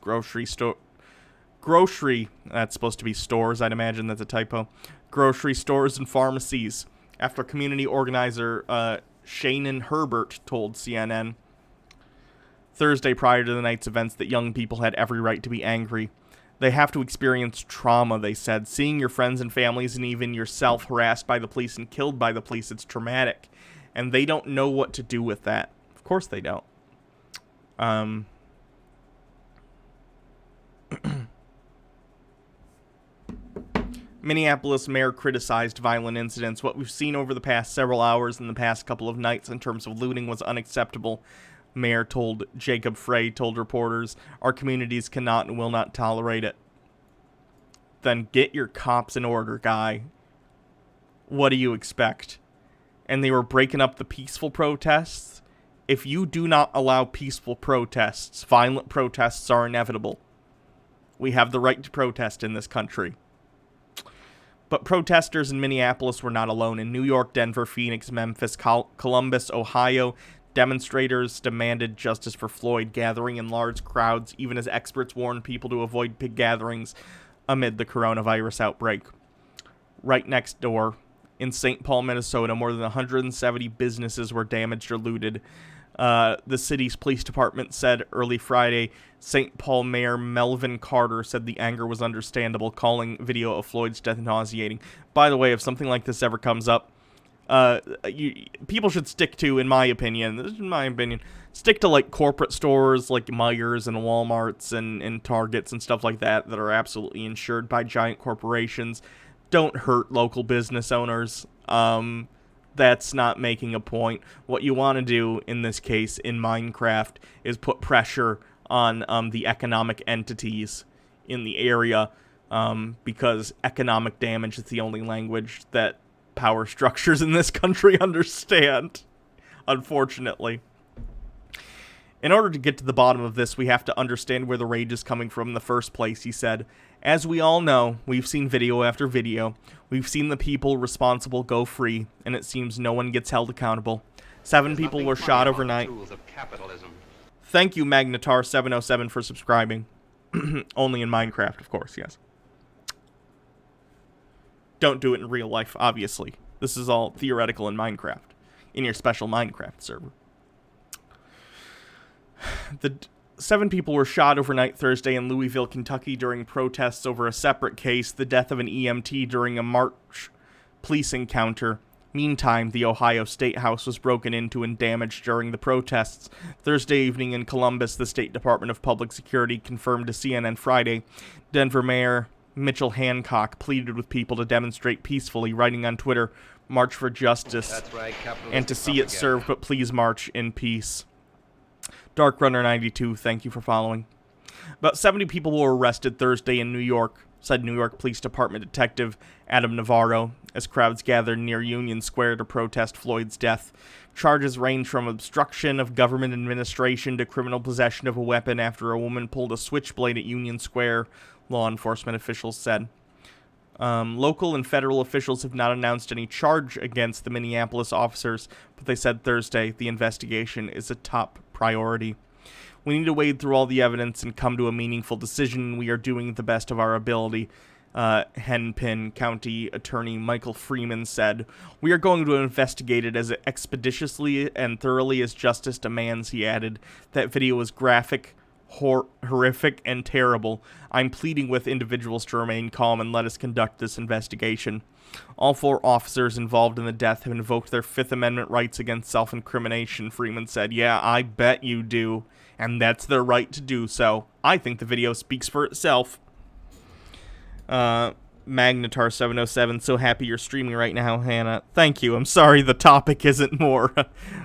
that's supposed to be stores, I'd imagine that's a typo, grocery stores and pharmacies, after community organizer Shannon Herbert told CNN Thursday prior to the night's events that young people had every right to be angry. They have to experience trauma, they said. Seeing your friends and families and even yourself harassed by the police and killed by the police, it's traumatic. And they don't know what to do with that. Of course they don't. Minneapolis mayor criticized violent incidents. "What we've seen over the past several hours and the past couple of nights in terms of looting was unacceptable," Mayor Jacob Frey told reporters. "Our communities cannot and will not tolerate it." Then get your cops in order, guy. What do you expect? And they were breaking up the peaceful protests? If you do not allow peaceful protests, violent protests are inevitable. We have the right to protest in this country. But protesters in Minneapolis were not alone. In New York, Denver, Phoenix, Memphis, Columbus, Ohio, demonstrators demanded justice for Floyd, gathering in large crowds, even as experts warned people to avoid big gatherings amid the coronavirus outbreak. Right next door, in St. Paul, Minnesota, more than 170 businesses were damaged or looted. The city's police department said early Friday. St. Paul Mayor Melvin Carter said the anger was understandable, calling video of Floyd's death nauseating. By the way, if something like this ever comes up, people should stick to, in my opinion, stick to like corporate stores like Meijer's and Walmart's and Targets and stuff like that are absolutely insured by giant corporations. Don't hurt local business owners. That's not making a point. What you want to do in this case in Minecraft is put pressure on the economic entities in the area, because economic damage is the only language that power structures in this country understand, unfortunately. In order to get to the bottom of this, we have to understand where the rage is coming from in the first place, he said. As we all know, we've seen video after video. We've seen the people responsible go free, and it seems no one gets held accountable. 7 people were shot overnight. Thank you, Magnetar707, for subscribing. Only in Minecraft, of course, yes. Don't do it in real life, obviously. This is all theoretical in Minecraft, in your special Minecraft server. The 7 people were shot overnight Thursday in Louisville, Kentucky during protests over a separate case, the death of an EMT during a March police encounter. Meantime, the Ohio State House was broken into and damaged during the protests. Thursday evening in Columbus, the State Department of Public Security confirmed to CNN Friday. Denver Mayor Mitchell Hancock pleaded with people to demonstrate peacefully, writing on Twitter, "March for justice, That's right, and to see it served, but please march in peace." DarkRunner92, thank you for following. About 70 people were arrested Thursday in New York, said New York Police Department Detective Adam Navarro, as crowds gathered near Union Square to protest Floyd's death. Charges range from obstruction of government administration to criminal possession of a weapon after a woman pulled a switchblade at Union Square, law enforcement officials said. Local and federal officials have not announced any charge against the Minneapolis officers, but they said Thursday the investigation is a top priority. "We need to wade through all the evidence and come to a meaningful decision. We are doing the best of our ability," Hennepin County Attorney Michael Freeman said, "We are going to investigate it as expeditiously and thoroughly as justice demands," he added. "That video was graphic, horrific, and terrible. I'm pleading with individuals to remain calm and let us conduct this investigation. All 4 officers involved in the death have invoked their Fifth Amendment rights against self-incrimination," Freeman said. "Yeah, I bet you do. And that's their right to do so. I think the video speaks for itself." Magnetar707, so happy you're streaming right now, Hannah. Thank you. I'm sorry the topic isn't more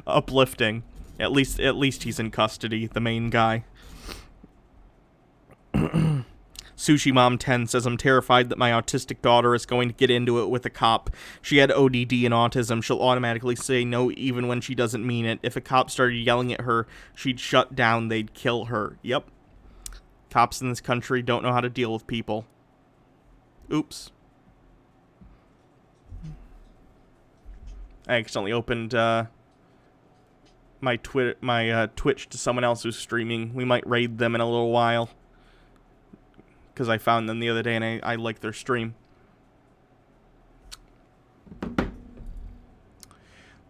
uplifting. At least he's in custody, the main guy. Sushi Mom 10 says, "I'm terrified that my autistic daughter is going to get into it with a cop. She had ODD and autism. She'll automatically say no even when she doesn't mean it. If a cop started yelling at her, she'd shut down. They'd kill her." Yep. Cops in this country don't know how to deal with people. Oops. I accidentally opened my Twitch to someone else who's streaming. We might raid them in a little while, because I found them the other day and I like their stream.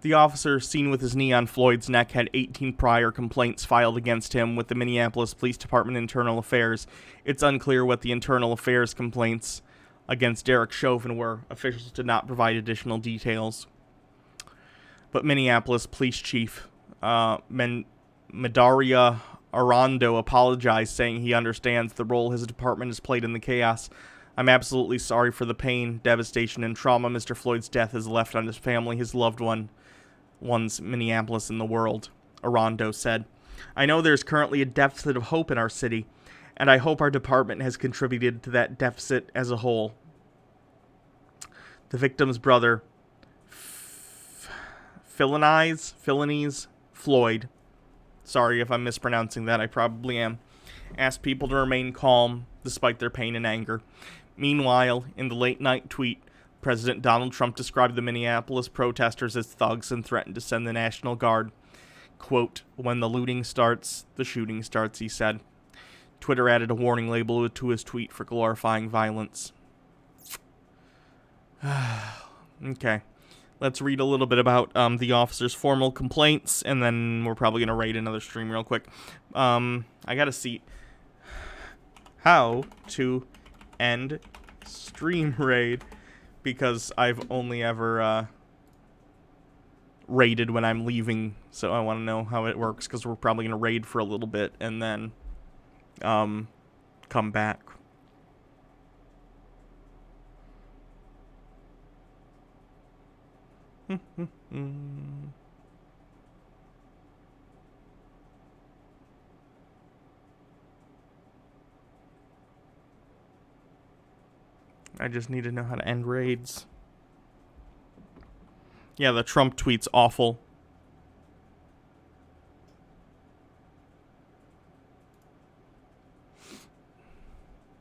The officer seen with his knee on Floyd's neck had 18 prior complaints filed against him with the Minneapolis Police Department Internal Affairs. It's unclear what the Internal Affairs complaints against Derek Chauvin were. Officials did not provide additional details. But Minneapolis Police Chief Medaria Arando apologized, saying he understands the role his department has played in the chaos. "I'm absolutely sorry for the pain, devastation, and trauma Mr. Floyd's death has left on his family, his loved ones, Minneapolis, and the world," Arando said. "I know there's currently a deficit of hope in our city, and I hope our department has contributed to that deficit as a whole." The victim's brother, Philonise Floyd, sorry if I'm mispronouncing that, I probably am, asked people to remain calm despite their pain and anger. Meanwhile, in the late-night tweet, President Donald Trump described the Minneapolis protesters as thugs and threatened to send the National Guard. Quote, "When the looting starts, the shooting starts," he said. Twitter added a warning label to his tweet for glorifying violence. Okay. Let's read a little bit about the officer's formal complaints, and then we're probably going to raid another stream real quick. I got to see how to end stream raid, because I've only ever raided when I'm leaving, so I want to know how it works, because we're probably going to raid for a little bit, and then come back. I just need to know how to end raids. Yeah, the Trump tweet's awful.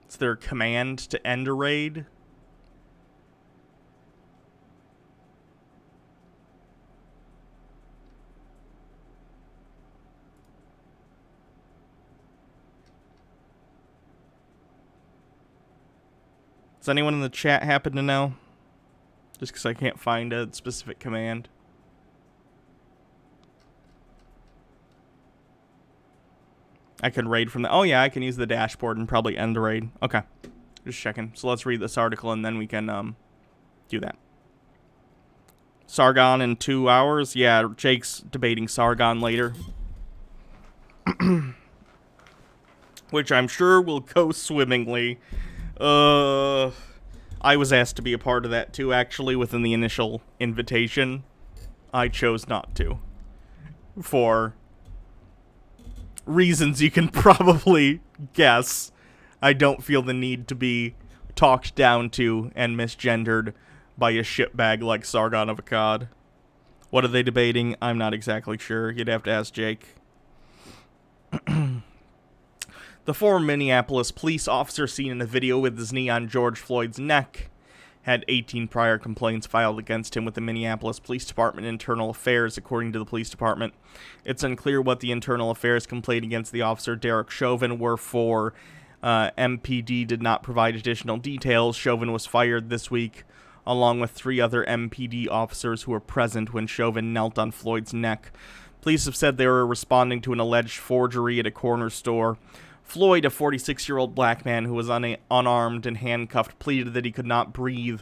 It's their command to end a raid. Does anyone in the chat happen to know? Just because I can't find a specific command. I can raid from the... Oh yeah, I can use the dashboard and probably end the raid. Okay. Just checking. So let's read this article and then we can do that. Sargon in 2 hours? Yeah, Jake's debating Sargon later. Which I'm sure will go swimmingly. I was asked to be a part of that too, actually, within the initial invitation. I chose not to. For reasons you can probably guess. I don't feel the need to be talked down to and misgendered by a shitbag like Sargon of Akkad. What are they debating? I'm not exactly sure. You'd have to ask Jake. The former Minneapolis police officer seen in a video with his knee on George Floyd's neck had 18 prior complaints filed against him with the Minneapolis Police Department Internal Affairs, according to the police department. It's unclear what the Internal Affairs complaint against the officer Derek Chauvin were for. MPD did not provide additional details. Chauvin was fired this week, along with 3 other MPD officers who were present when Chauvin knelt on Floyd's neck. Police have said they were responding to an alleged forgery at a corner store. Floyd, a 46-year-old black man who was unarmed and handcuffed, pleaded that he could not breathe.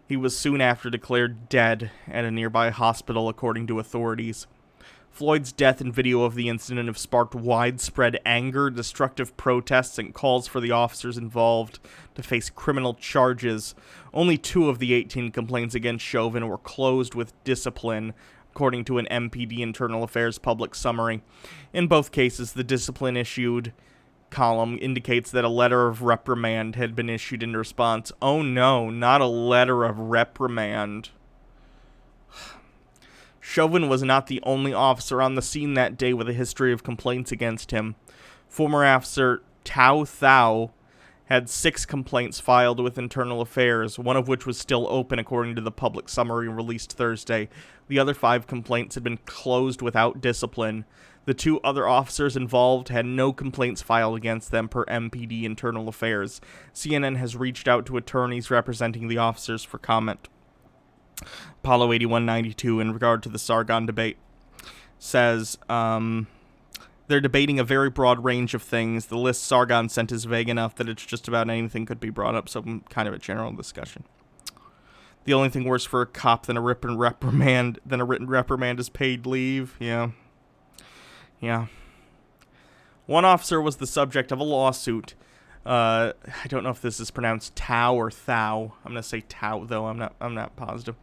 He was soon after declared dead at a nearby hospital, according to authorities. Floyd's death and video of the incident have sparked widespread anger, destructive protests, and calls for the officers involved to face criminal charges. Only 2 of the 18 complaints against Chauvin were closed with discipline, according to an MPD Internal Affairs public summary. In both cases, the discipline issued column indicates that a letter of reprimand had been issued in response. Oh no, not a letter of reprimand. Chauvin was not the only officer on the scene that day with a history of complaints against him. Former officer Tao Thao had 6 complaints filed with Internal Affairs, one of which was still open according to the public summary released Thursday. The other 5 complaints had been closed without discipline. The 2 other officers involved had no complaints filed against them per MPD Internal Affairs. CNN has reached out to attorneys representing the officers for comment. Apollo 8192, in regard to the Sargon debate, says they're debating a very broad range of things. The list Sargon sent is vague enough that it's just about anything could be brought up, so kind of a general discussion. The only thing worse for a cop than a written reprimand is paid leave. Yeah. One officer was the subject of a lawsuit. I don't know if this is pronounced Tao or Thou. I'm gonna say Tao, though. I'm not positive.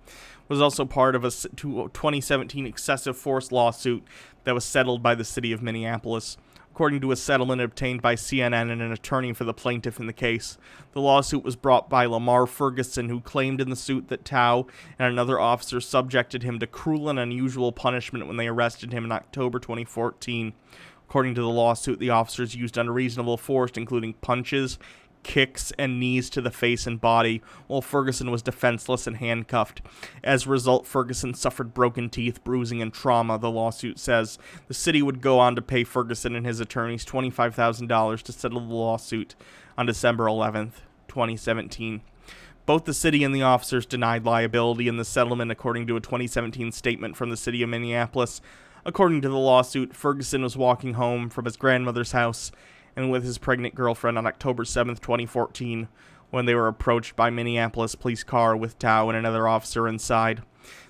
Was also part of a 2017 excessive force lawsuit that was settled by the city of Minneapolis. According to a settlement obtained by CNN and an attorney for the plaintiff in the case, the lawsuit was brought by Lamar Ferguson, who claimed in the suit that Tao and another officer subjected him to cruel and unusual punishment when they arrested him in October 2014. According to the lawsuit, the officers used unreasonable force, including punches, kicks, and knees to the face and body, while Ferguson was defenseless and handcuffed. As a result, Ferguson suffered broken teeth, bruising, and trauma, the lawsuit says. The city would go on to pay Ferguson and his attorneys $25,000 to settle the lawsuit on December 11th, 2017. Both the city and the officers denied liability in the settlement, according to a 2017 statement from the city of Minneapolis. According to the lawsuit, Ferguson was walking home from his grandmother's house and with his pregnant girlfriend on October 7th, 2014, when they were approached by Minneapolis police car with Tao and another officer inside.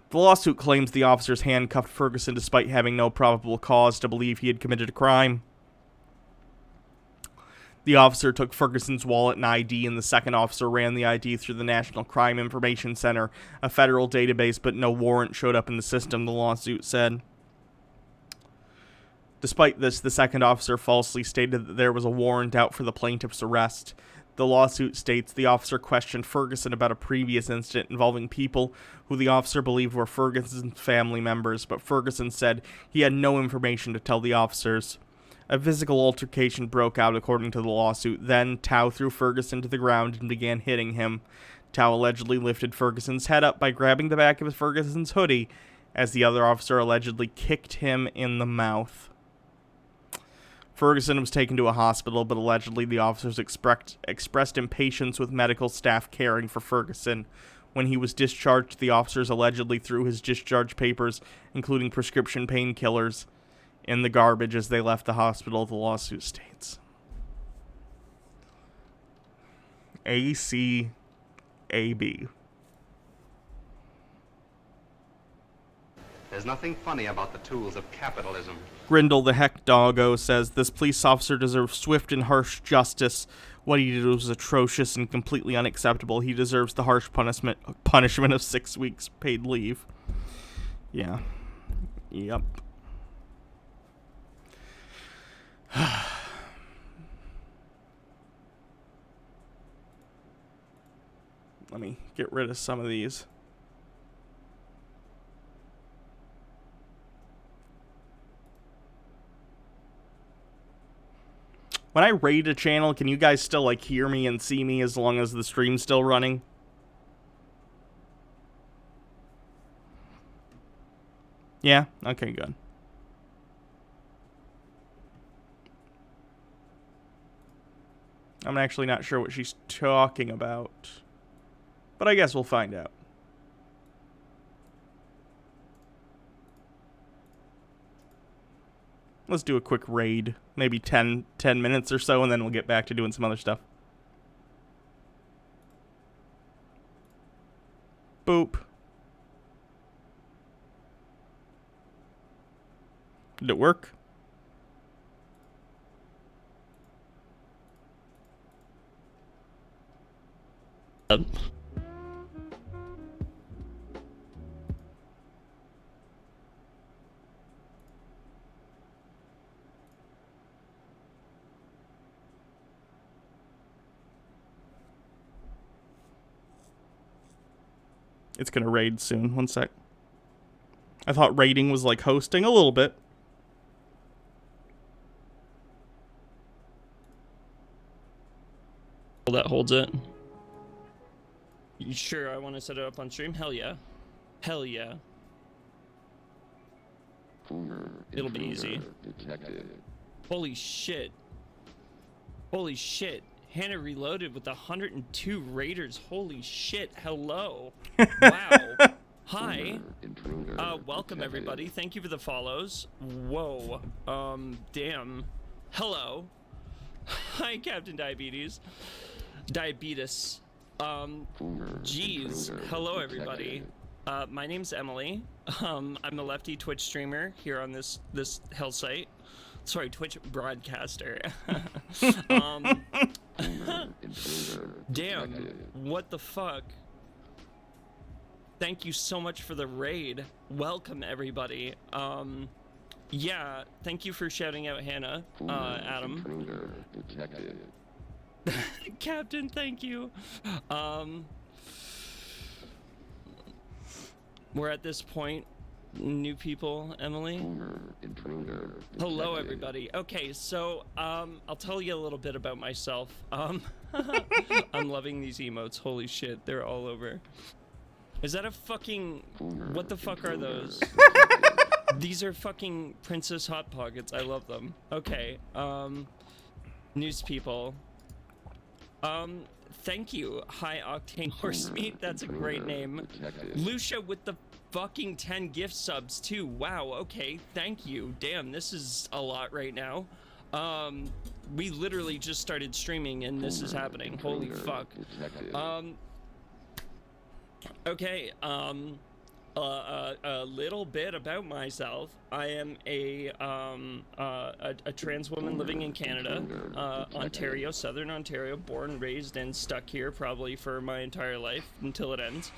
The lawsuit claims the officers handcuffed Ferguson despite having no probable cause to believe he had committed a crime. The officer took Ferguson's wallet and ID, and the second officer ran the ID through the National Crime Information Center, a federal database, but no warrant showed up in the system, the lawsuit said. Despite this, the second officer falsely stated that there was a warrant out for the plaintiff's arrest. The lawsuit states the officer questioned Ferguson about a previous incident involving people who the officer believed were Ferguson's family members, but Ferguson said he had no information to tell the officers. A physical altercation broke out, according to the lawsuit. Then, Tao threw Ferguson to the ground and began hitting him. Tao allegedly lifted Ferguson's head up by grabbing the back of Ferguson's hoodie, as the other officer allegedly kicked him in the mouth. Ferguson was taken to a hospital, but allegedly the officers expressed impatience with medical staff caring for Ferguson. When he was discharged, the officers allegedly threw his discharge papers, including prescription painkillers, in the garbage as they left the hospital, the lawsuit states. ACAB. There's nothing funny about the tools of capitalism. Grindle the Heck Doggo says, this police officer deserves swift and harsh justice. What he did was atrocious and completely unacceptable. He deserves the harsh punishment of 6 weeks paid leave. Yeah. Yep. Let me get rid of some of these. When I raid a channel, can you guys still, like, hear me and see me as long as the stream's still running? Yeah? Okay, good. I'm actually not sure what she's talking about. But I guess we'll find out. Let's do a quick raid. Maybe 10 minutes or so, and then we'll get back to doing some other stuff. Boop. Did it work? It's gonna raid soon. One sec. I thought raiding was like hosting a little bit. That holds it. You sure I want to set it up on stream? Hell yeah. Hell yeah. It'll be easy. Holy shit. Holy shit. Hannah Reloaded with 102 raiders. Holy shit. Hello. Wow. Hi. Welcome everybody. Thank you for the follows. Whoa. Damn. Hello. Hi, Captain Diabetes. Jeez. Hello everybody. My name's Emily. I'm a lefty Twitch streamer here on this hell site. Sorry, Twitch broadcaster. Damn, what the fuck? Thank you so much for the raid. Welcome everybody. Yeah, thank you for shouting out Hannah, Adam. Captain, thank you. We're at this point. New people, Emily. Hello, everybody. Okay, so I'll tell you a little bit about myself. I'm loving these emotes. Holy shit, they're all over. Is that a fucking... What the fuck are those? These are fucking Princess Hot Pockets. I love them. Okay, news people. Thank you. High Octane Horse Meat. That's a great name. Lucia with the fucking 10 gift subs too. Wow, okay, thank you. Damn, this is a lot right now. We literally just started streaming and this is happening. Holy fuck. Okay, a little bit about myself. I am a trans woman living in Canada, Ontario, Southern Ontario, born, raised, and stuck here probably for my entire life until it ends.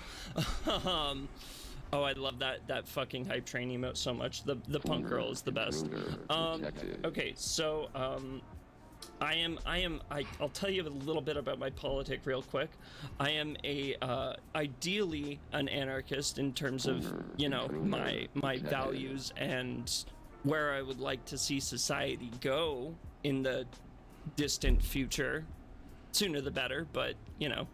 Oh, I love that fucking hype train emote so much. The punk girl is the best. Okay, so I'll tell you a little bit about my politic real quick. I am ideally an anarchist in terms of, you know, my values and where I would like to see society go in the distant future. Sooner the better, but, you know,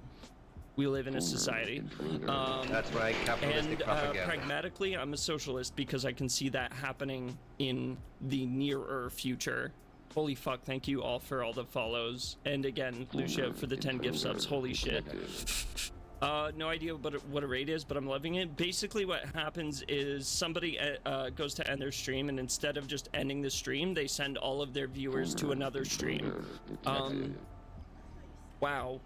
we live in a society. That's right, capitalistic propaganda. Pragmatically, I'm a socialist because I can see that happening in the nearer future. Holy fuck, thank you all for all the follows. And again, Lucia for the 10 gift subs. Holy shit. No idea what a raid is, but I'm loving it. Basically what happens is somebody goes to end their stream, and instead of just ending the stream, they send all of their viewers to another stream. Wow.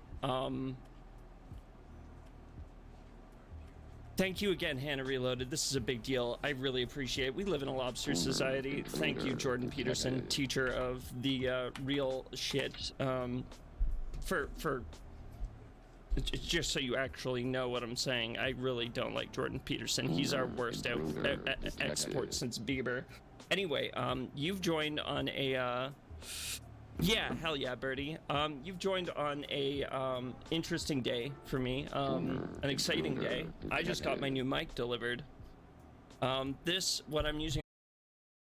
Thank you again, Hannah Reloaded. This is a big deal. I really appreciate it. We live in a lobster society. Thank you, Jordan Peterson, teacher of the real shit. For just so you actually know what I'm saying, I really don't like Jordan Peterson. He's our worst export since Bieber. Anyway, you've joined on a... Yeah, hell yeah, Birdie. You've joined on a interesting day for me, an exciting day. I just got my new mic delivered. What I'm using